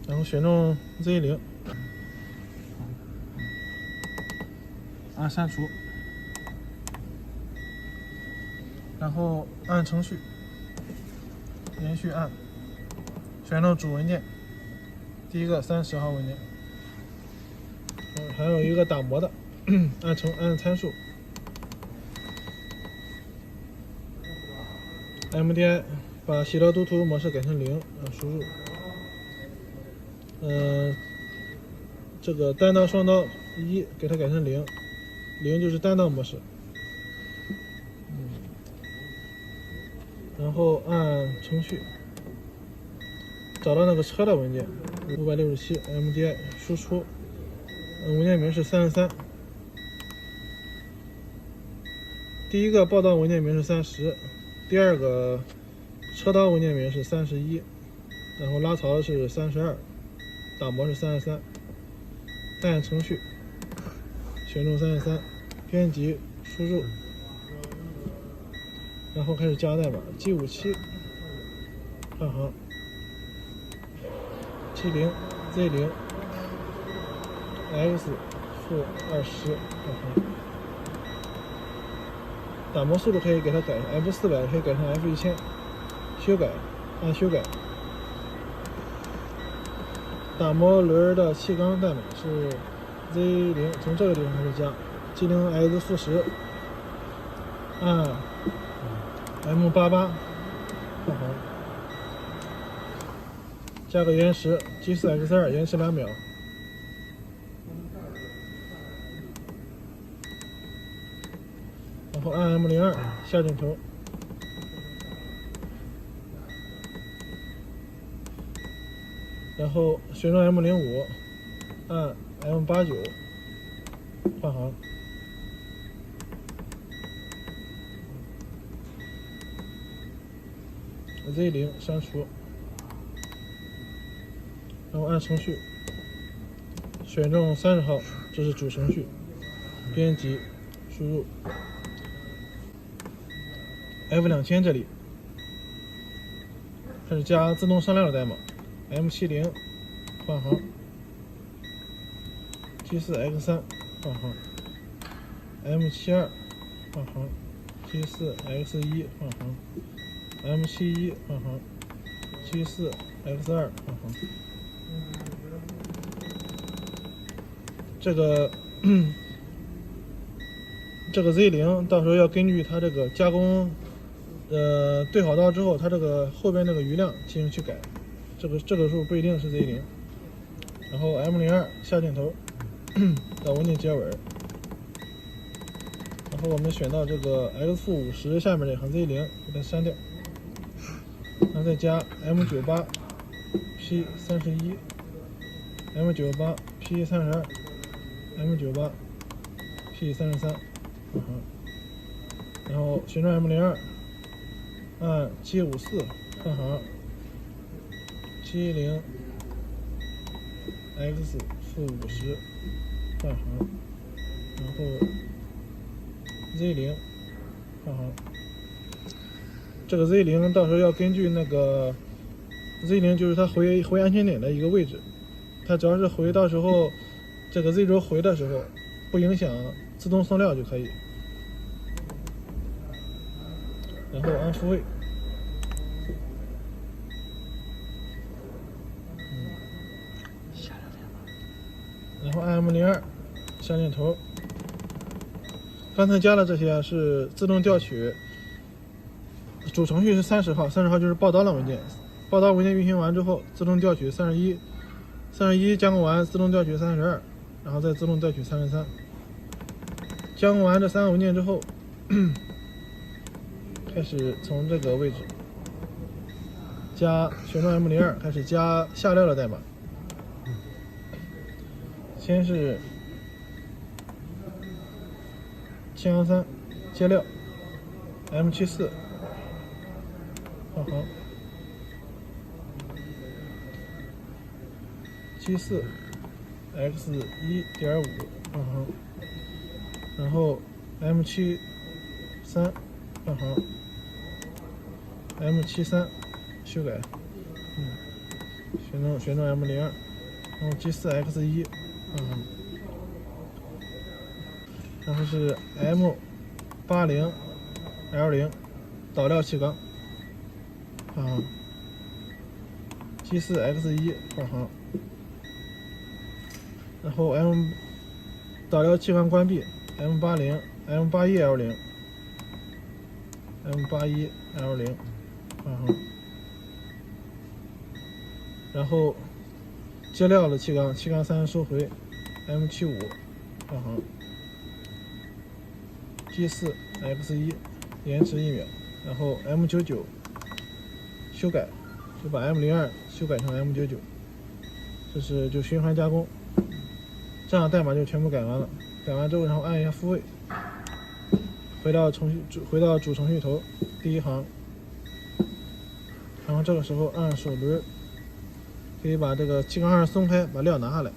然后选中 Z0，按删除，然后按程序，连续按，选中主文件，第一个30号文件，还有一个打磨的，按参数 ，MDI 把洗料读图模式改成0，输入。这个单刀双刀1给它改成0，0就是单刀模式。然后按程序，找到那个车的文件567 MDI 输出，文件名是33。第一个报道文件名是30，第二个车刀文件名是31，然后拉槽是32，打磨是33。按程序，选中33，编辑输入，然后开始加代码 G57， 换行 70 Z0 X-20， 换行。打磨速度可以给它改成 F400， 可以改成 F1000， 修改，按修改。打磨轮的气缸代码是 Z0， 从这个地方开始加 G0X-10， 按 M88 换行，加个延时 G4X2， 延迟2秒，然后按 M02 下镜头，然后选中 M05， 按 M89 换行，Z0 删除，然后按程序，选中30号，这是主程序，编辑输入 F2000， 这里开始加自动上料的代码 M70 换行， G4X3 换行， M72 换行， G4X1 换行， M71 换行， G4X2 换行。这个 Z0 到时候要根据它这个加工对好刀之后，它这个后边这个余量进行去改，这个数不一定是 Z0。然后 M02 下镜头到文件结尾，然后我们选到这个 X-50 下面这行 Z0 给它删掉，然后再加 M98 P31 M98 P32 M98 P33，然后选中 M02， 按 G54 换行 70 X-50 换行，然后 Z0 换行。这个 Z0 到时候要根据那个 Z0 就是它回安全点的一个位置，它只要是回到时候这个 Z 轴回的时候不影响自动送料就可以。然后按复位，然后按 M02 下镜头。刚才加的这些是自动调取，主程序是30号，30号就是报刀的文件，报刀文件运行完之后自动调取31加工完自动调取32，然后再自动调取33。加工完这3个文件之后，开始从这个位置选中 M02， 开始加下料的代码。先是713接料 M74 换行 G4 X1.5 换行，然后 M73 换行 M73 修改，选旋转 M02，然后 G4X1，然后是 M80L0 导料气缸，G4X1 换行，然后 M 导料气缸关闭 M81L0 换行，然后接料的气缸3收回 M75 换行。G4X1 延迟1秒，然后 M99 修改，就把 M02修改成 M99，这是就循环加工，这样代码就全部改完了。改完之后，然后按一下复位，回到主程序头第一行，然后这个时候按手轮，可以把这个气缸盖松开，把料拿下来。